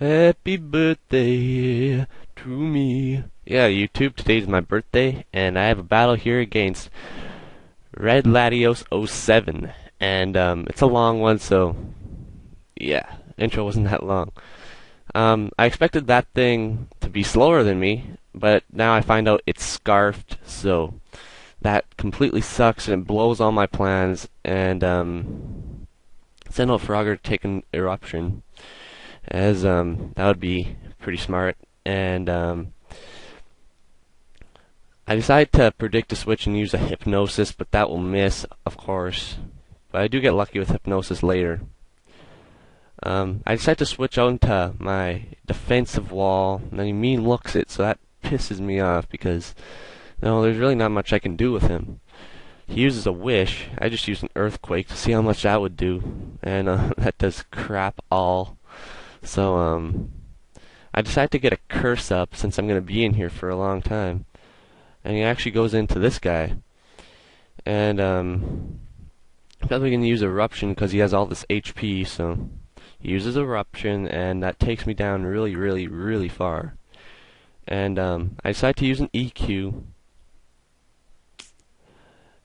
Happy birthday to me. Yeah, YouTube, today's my birthday, and I have a battle here against RedLatios07. And it's a long one, so yeah, intro wasn't that long. I expected that thing to be slower than me, but now I find out it's scarfed, so that completely sucks and it blows all my plans. And send out Frogger to take an eruption, as that would be pretty smart. And I decided to predict a switch and use a hypnosis, but that will miss, of course. But I do get lucky with hypnosis later. I decided to switch out into my defensive wall, and then he mean looks it, so that pisses me off because there's really not much I can do with him. He uses a wish. I just used an earthquake to see how much that would do, and that does crap all. So I decided to get a curse up since I'm going to be in here for a long time. And he actually goes into this guy. And I'm probably going to use Eruption because he has all this HP, so he uses Eruption, and that takes me down really, really, really far. And I decided to use an EQ.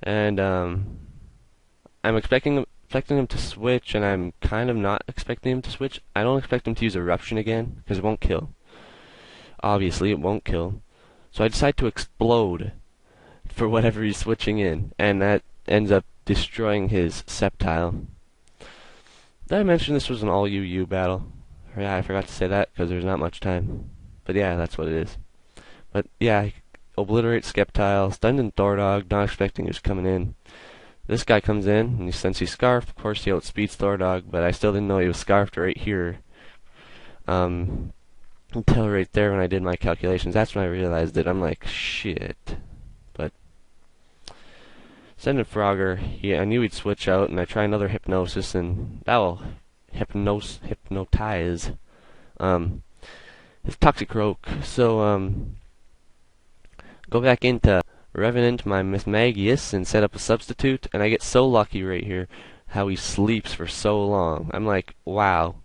And I'm expecting him to switch, and I'm kind of not expecting him to switch. I don't expect him to use Eruption again, because it won't kill. Obviously, it won't kill. So I decide to explode for whatever he's switching in, and that ends up destroying his Sceptile. Did I mention this was an all UU battle? Yeah, I forgot to say that, because there's not much time. But yeah, that's what it is. But yeah, obliterate Sceptile, stunned in Thordog, not expecting he was coming in. This guy comes in, and since he's scarfed, of course he outspeeds Thordog, but I still didn't know he was scarfed right here. Until right there when I did my calculations. That's when I realized it. I'm like, shit. But sending Frogger, I knew he'd switch out, and I try another hypnosis, and that will hypnotize his Toxicroak. So go back into Revenant my Mismagius and set up a substitute, and I get so lucky right here how he sleeps for so long. I'm like, wow,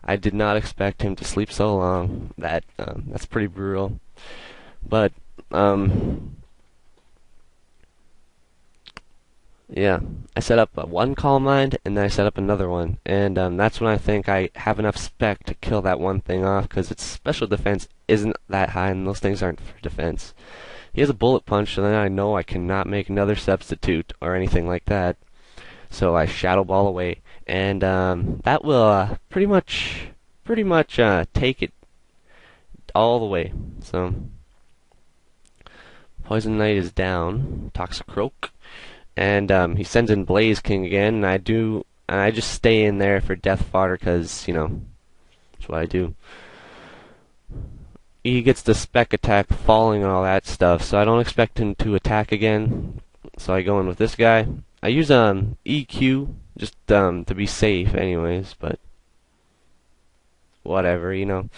I did not expect him to sleep so long. That's pretty brutal. But yeah, I set up one Calm Mind, and then I set up another one, and that's when I think I have enough spec to kill that one thing off, because its special defense isn't that high, and those things aren't for defense. He has a bullet punch, so then I know I cannot make another substitute or anything like that. So I Shadow Ball away, and that will pretty much take it all the way. So Poison Knight is down, Toxicroak, and he sends in Blaze King again, and I just stay in there for Death Fodder because that's what I do. He gets the spec attack, falling and all that stuff, so I don't expect him to attack again. So I go in with this guy. I use EQ just to be safe, anyways. But whatever, It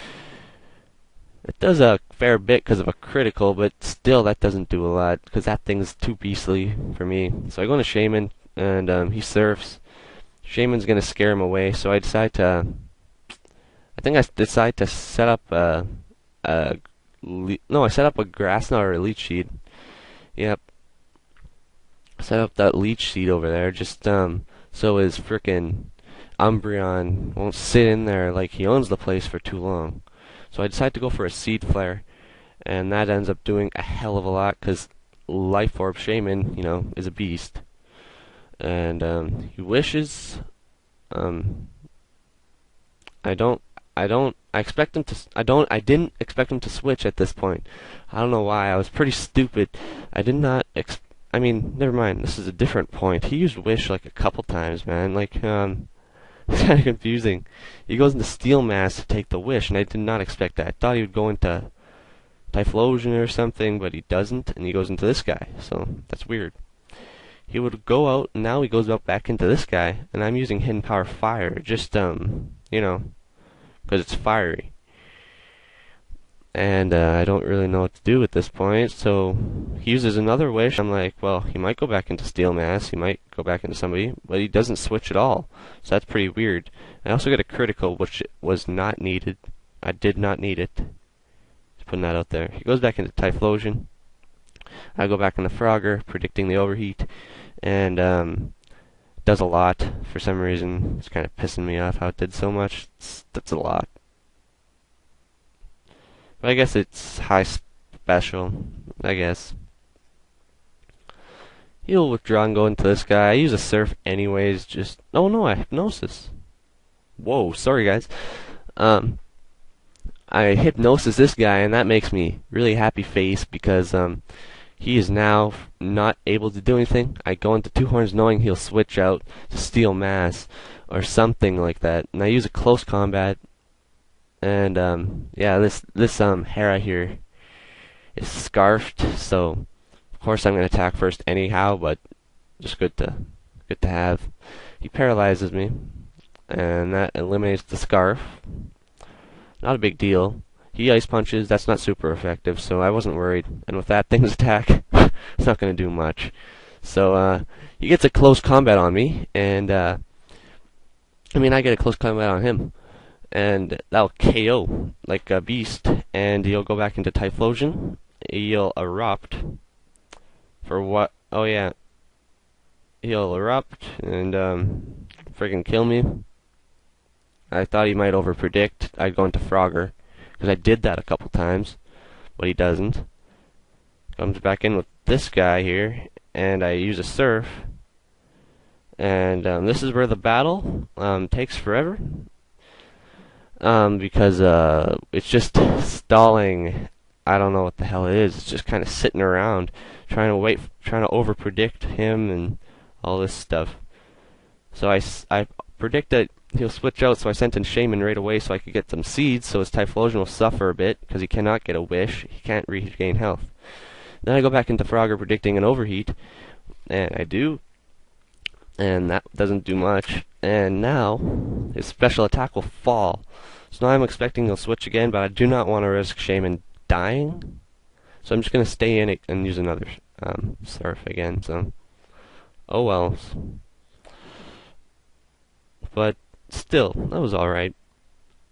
does a fair bit because of a critical, but still that doesn't do a lot because that thing's too beastly for me. So I go into Shaman, and he surfs. Shaman's gonna scare him away, so I decide to. I think I decide to set up I set up a Grass Knot or a Leech Seed. Yep. Set up that Leech Seed over there, just so his frickin' Umbreon won't sit in there like he owns the place for too long. So I decide to go for a Seed Flare, and that ends up doing a hell of a lot, because Life Orb Shaman, is a beast. And he wishes, I didn't expect him to switch at this point. I don't know why. I was pretty stupid. I did not never mind. This is a different point. He used Wish like a couple times, man. Like, it's kind of confusing. He goes into Steel Mass to take the Wish, and I did not expect that. I thought he would go into Typhlosion or something, but he doesn't, and he goes into this guy. So, that's weird. He would go out, and now he goes out back into this guy, and I'm using Hidden Power Fire. Just, because it's fiery. And I don't really know what to do at this point, so he uses another wish. I'm like, well, he might go back into Steel Mass, he might go back into somebody, but he doesn't switch at all. So that's pretty weird. I also got a critical, which was not needed, I did not need it. Just putting that out there. He goes back into Typhlosion. I go back into Frogger, predicting the overheat, and does a lot for some reason. It's kind of pissing me off how it did so much. That's a lot. But I guess it's high special, I guess. He'll withdraw and go into this guy. I use a Surf anyways, just... Oh no, I Hypnosis. Whoa, sorry guys. I Hypnosis this guy, and that makes me really happy face because he is now not able to do anything. I go into Two Horns knowing he'll switch out to Steel Mass or something like that, and I use a close combat. And yeah, this Hera here is scarfed, so of course I'm gonna attack first anyhow, but just good to have. He paralyzes me, and that eliminates the scarf. Not a big deal. He ice punches, that's not super effective, so I wasn't worried. And with that thing's attack, it's not gonna do much. So he gets a close combat on me, and I get a close combat on him. And that'll KO like a beast, and he'll go back into Typhlosion. He'll erupt for what? Oh yeah, he'll erupt and friggin' kill me. I thought he might overpredict. I'd go into Frogger because I did that a couple times, but he doesn't. Comes back in with this guy here, and I use a Surf, and this is where the battle takes forever. Because it's just stalling. I don't know what the hell it is. It's just kind of sitting around, trying to overpredict him and all this stuff. So I predict that he'll switch out, so I sent in Shaman right away so I could get some seeds, so his Typhlosion will suffer a bit, because he cannot get a wish. He can't regain health. Then I go back into Frogger predicting an overheat, and I do. And that doesn't do much. And now, his special attack will fall. So now I'm expecting he'll switch again, but I do not want to risk Shaman dying. So I'm just going to stay in it and use another Surf again. So, oh well. But still, that was alright.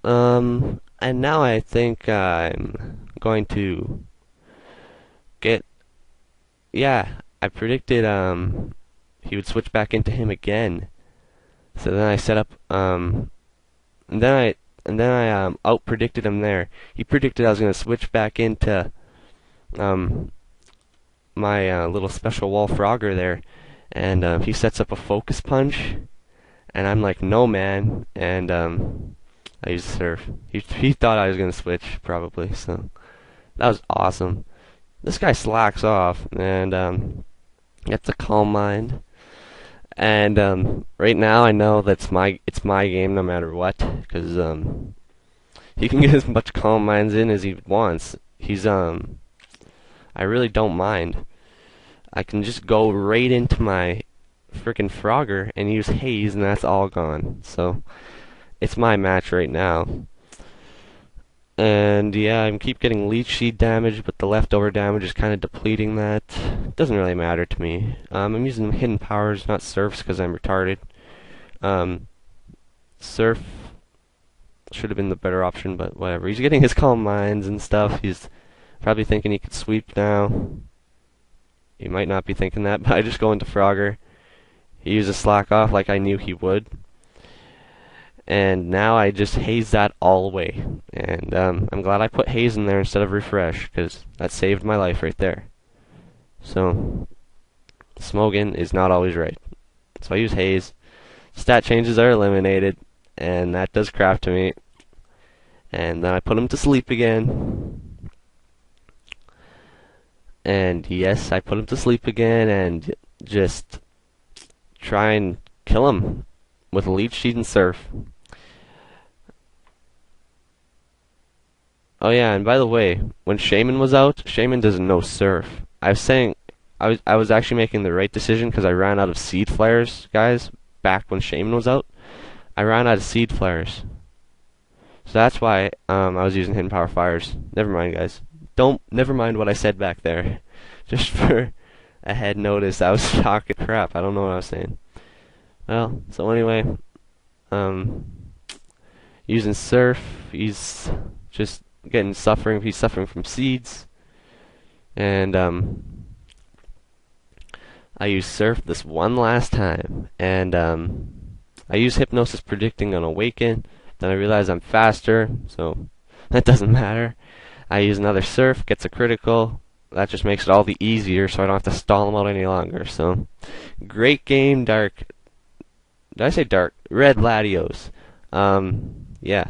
And now I think I'm going to get... Yeah, I predicted he would switch back into him again. So then I set up and then I out predicted him there. He predicted I was gonna switch back into my little special wall Frogger there, and he sets up a focus punch, and I'm like, no man, and I used Surf. He thought I was gonna switch probably, so that was awesome. This guy slacks off and gets a Calm Mind. And right now I know it's my game no matter what, because he can get as much Calm Minds in as he wants. I really don't mind. I can just go right into my frickin' Frogger and use Haze, and that's all gone. So it's my match right now. And yeah, I keep getting Leech Seed damage, but the leftover damage is kind of depleting that. It doesn't really matter to me. I'm using hidden powers, not Surfs, because I'm retarded. Surf should have been the better option, but whatever. He's getting his Calm Minds and stuff. He's probably thinking he could sweep now. He might not be thinking that, but I just go into Frogger. He uses Slack Off like I knew he would. And now I just Haze that all the way. And I'm glad I put Haze in there instead of Refresh, because that saved my life right there. So, Smogan is not always right. So I use Haze. Stat changes are eliminated, and that does crap to me. And then I put him to sleep again. And yes, I put him to sleep again, and just try and kill him with a Leech Seed and Surf. Oh yeah, and by the way, when Shaman was out, Shaman doesn't know Surf. I was actually making the right decision because I ran out of Seed Flares, guys, back when Shaman was out. I ran out of Seed Flares. So that's why I was using Hidden Power Fires. Never mind, guys. Never mind what I said back there. Just for a head notice, I was talking crap. I don't know what I was saying. Well, so anyway, using Surf, he's just suffering. He's suffering from seeds, and I use Surf this one last time, and I use Hypnosis predicting on Awaken. Then I realize I'm faster, so that doesn't matter. I use another Surf, gets a critical. That just makes it all the easier, so I don't have to stall them out any longer. So, great game, Dark. Did I say Dark? Red Latios. Yeah.